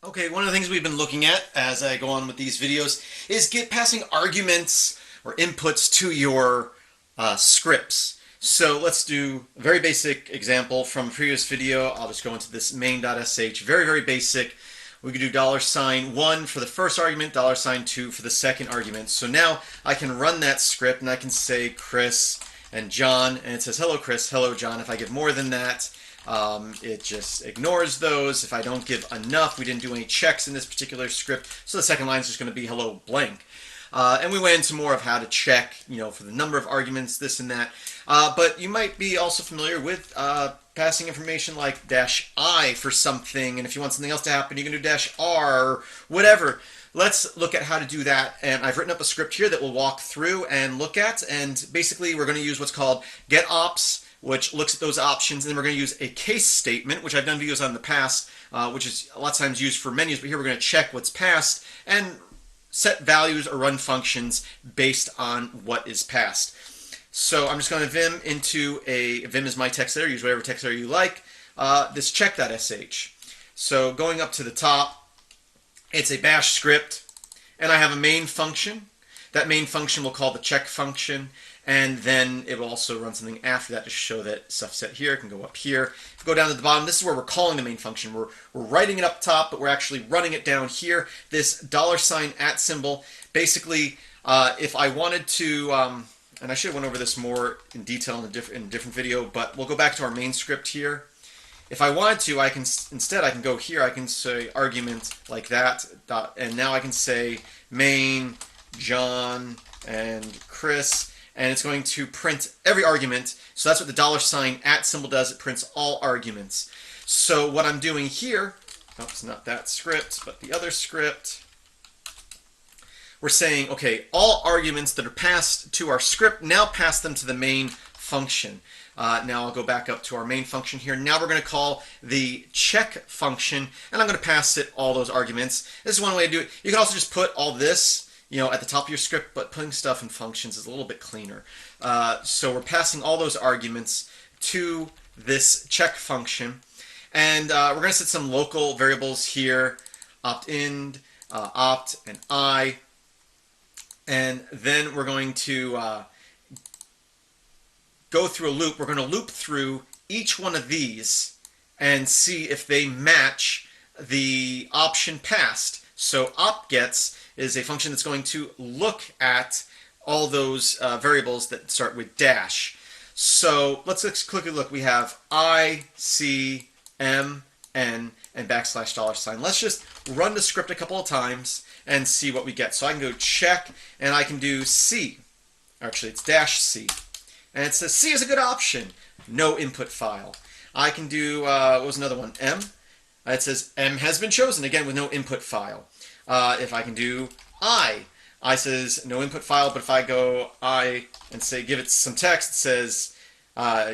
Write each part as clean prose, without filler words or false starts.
Okay, one of the things we've been looking at as I go on with these videos is passing arguments or inputs to your scripts. So let's do a very basic example from a previous video. I'll just go into this main.sh, very basic. We could do $1 for the first argument, $2 for the second argument. So now I can run that script and I can say Chris and John, and it says hello Chris, hello John. If I give more than that, it just ignores those. If I don't give enough, we didn't do any checks in this particular script, so the second line is just going to be hello blank. And we went into more of how to check, for the number of arguments, this and that. But you might be also familiar with passing information like -I for something, and if you want something else to happen, you can do -R or whatever. Let's look at how to do that, and I've written up a script here that we'll walk through and look at, and basically we're going to use what's called getOps, which looks at those options, and then we're going to use a case statement, which I've done videos on in the past, which is a lot of times used for menus, but here we're going to check what's passed and set values or run functions based on what is passed. So I'm just going to Vim into Vim is my text editor, use whatever text editor you like, this check.sh. So going up to the top, it's a bash script, and I have a main function. That main function we'll call the check function, and then it will also run something after that to show that stuff's set here. It can go up here. If we go down to the bottom, this is where we're calling the main function. We're writing it up top, but we're actually running it down here. This $@ symbol, basically, if I wanted to, and I should have went over this more in detail in a different video, but we'll go back to our main script here. If I wanted to, I can go here. I can say argument like that, and now I can say main John and Chris, and it's going to print every argument. So that's what the $@ symbol does. It prints all arguments. So what I'm doing here, oops, not that script, but the other script, we're saying, okay, all arguments that are passed to our script, now pass them to the main function. Now I'll go back up to our main function here. Now we're going to call the check function, and I'm going to pass it all those arguments. This is one way to do it. You can also just put all this, at the top of your script, but putting stuff in functions is a little bit cleaner. So we're passing all those arguments to this check function, and we're going to set some local variables here, opt-in, opt, and I, and then we're going to go through a loop. We're going to loop through each one of these and see if they match the option passed. So opgets is a function that's going to look at all those variables that start with dash. So let's quickly look. We have I, C, M, N, and \$. Let's just run the script a couple of times and see what we get. So I can go check, and I can do C. Actually, it's -C. And it says C is a good option. No input file. I can do, what was another one? M. It says M has been chosen, again with no input file. If I can do I says no input file, but if I go I and say give it some text, it says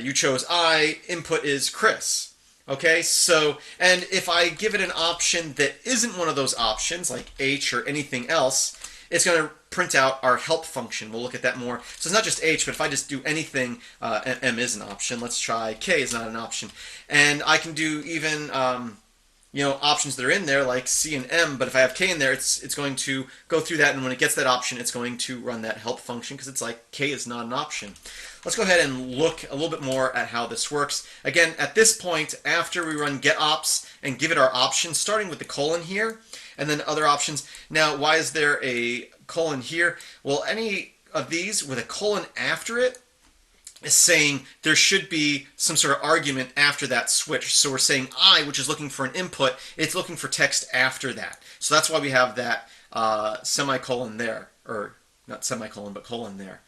you chose I, input is Chris. Okay, so, and if I give it an option that isn't one of those options, like H or anything else, it's going to print out our help function. We'll look at that more. So it's not just H, but if I just do anything, M is an option. Let's try K is not an option. And I can do even, options that are in there like C and M, but if I have K in there, it's going to go through that, and when it gets that option, it's going to run that help function because it's like K is not an option. Let's go ahead and look a little bit more at how this works. Again, at this point, after we run getOps and give it our options, starting with the colon here, and then other options. Now, why is there a colon here? Well, any of these with a colon after it is saying there should be some sort of argument after that switch. So we're saying I, which is looking for an input, it's looking for text after that. So that's why we have that semicolon there, or not semicolon, but colon there.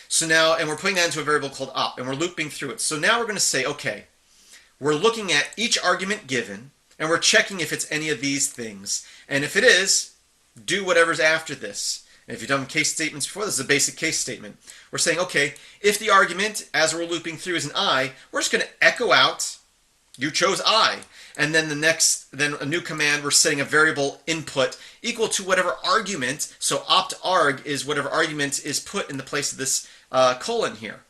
So now, and we're putting that into a variable called op, and we're looping through it. So now we're going to say, okay, we're looking at each argument given, and we're checking if it's any of these things. And if it is, do whatever's after this. And if you've done case statements before, this is a basic case statement. We're saying, okay, if the argument, as we're looping through, is an I, we're just going to echo out, you chose I. And then then a new command, we're setting a variable input equal to whatever argument. So opt_arg is whatever argument is put in the place of this colon here.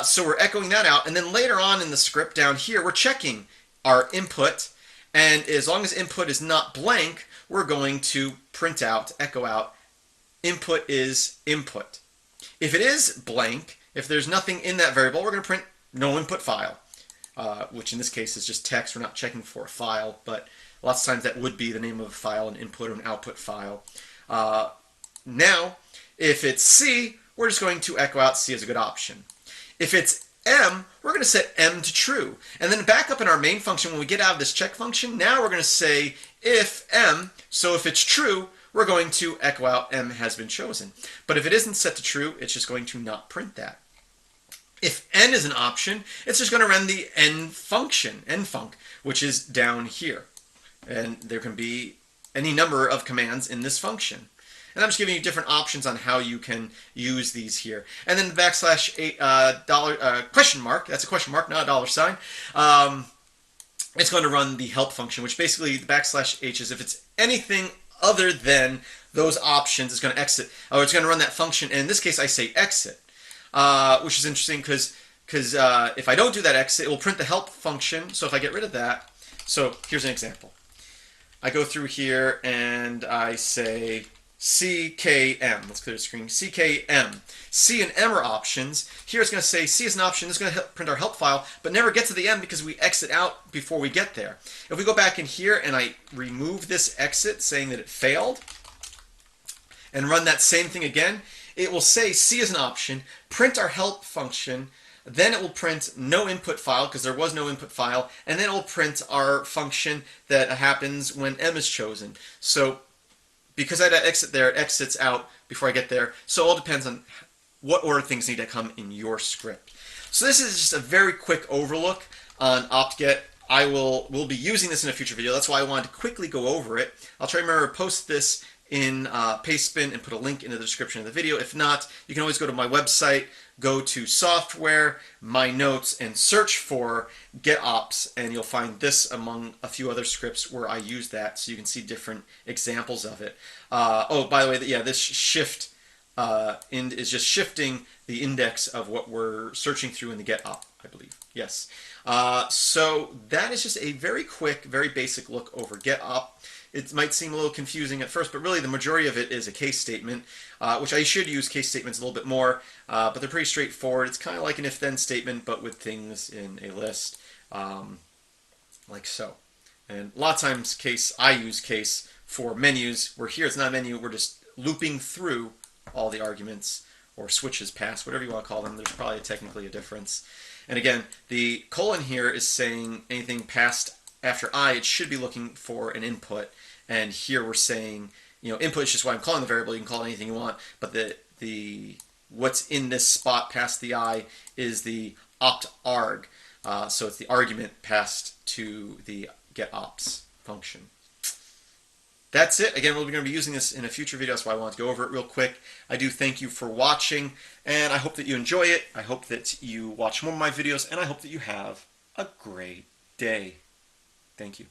So we're echoing that out. And then later on in the script down here, we're checking our input. And as long as input is not blank, we're going to print out, echo out, input is input. If it is blank, if there's nothing in that variable, we're going to print no input file, which in this case is just text. We're not checking for a file, but lots of times that would be the name of a file, an input or an output file. Now, if it's C, we're just going to echo out C as a good option. If it's M, we're going to set M to true. And then back up in our main function, when we get out of this check function, now we're going to say if M, so if it's true, we're going to echo out M has been chosen. But if it isn't set to true, it's just going to not print that. If N is an option, it's just going to run the N function, nfunc, which is down here. And there can be any number of commands in this function. And I'm just giving you different options on how you can use these here. And then the backslash question mark, that's a question mark, not a dollar sign. It's going to run the help function, which basically the backslash H is if it's anything other than those options, it's going to exit, or it's going to run that function. And in this case, I say exit, which is interesting because if I don't do that exit, it will print the help function. So if I get rid of that, so here's an example. I go through here and I say CKM. Let's clear the screen. CKM. C and M are options. Here it's going to say C is an option. This is going to print our help file, but never get to the M because we exit out before we get there. If we go back in here and I remove this exit saying that it failed and run that same thing again, it will say C is an option, print our help function, then it will print no input file because there was no input file, and then it will print our function that happens when M is chosen. So because I had to exit there, it exits out before I get there. So it all depends on what order things need to come in your script. So this is just a very quick overlook on opt-get. We'll be using this in a future video. That's why I wanted to quickly go over it. I'll try to remember to post this in Pastebin and put a link in the description of the video. If not, you can always go to my website, go to software, my notes, and search for GetOps, and you'll find this among a few other scripts where I use that, so you can see different examples of it. Oh, by the way, yeah, this shift is just shifting the index of what we're searching through in the GetOp, I believe. Yes. So that is just a very quick, very basic look over GetOp. It might seem a little confusing at first, but really the majority of it is a case statement, which I should use case statements a little bit more, but they're pretty straightforward. It's kind of like an if-then statement, but with things in a list, like so. And a lot of times I use case for menus, where here it's not a menu, we're just looping through all the arguments or switches past, whatever you want to call them. There's probably technically a difference. And again, the colon here is saying anything past after I, it should be looking for an input. And here we're saying, input is just what I'm calling the variable. You can call it anything you want, but the what's in this spot past the I is the opt-arg. So it's the argument passed to the getOps function. That's it. Again, we're going to be using this in a future video, so I want to go over it real quick. I do thank you for watching, and I hope that you enjoy it. I hope that you watch more of my videos, and I hope that you have a great day. Thank you.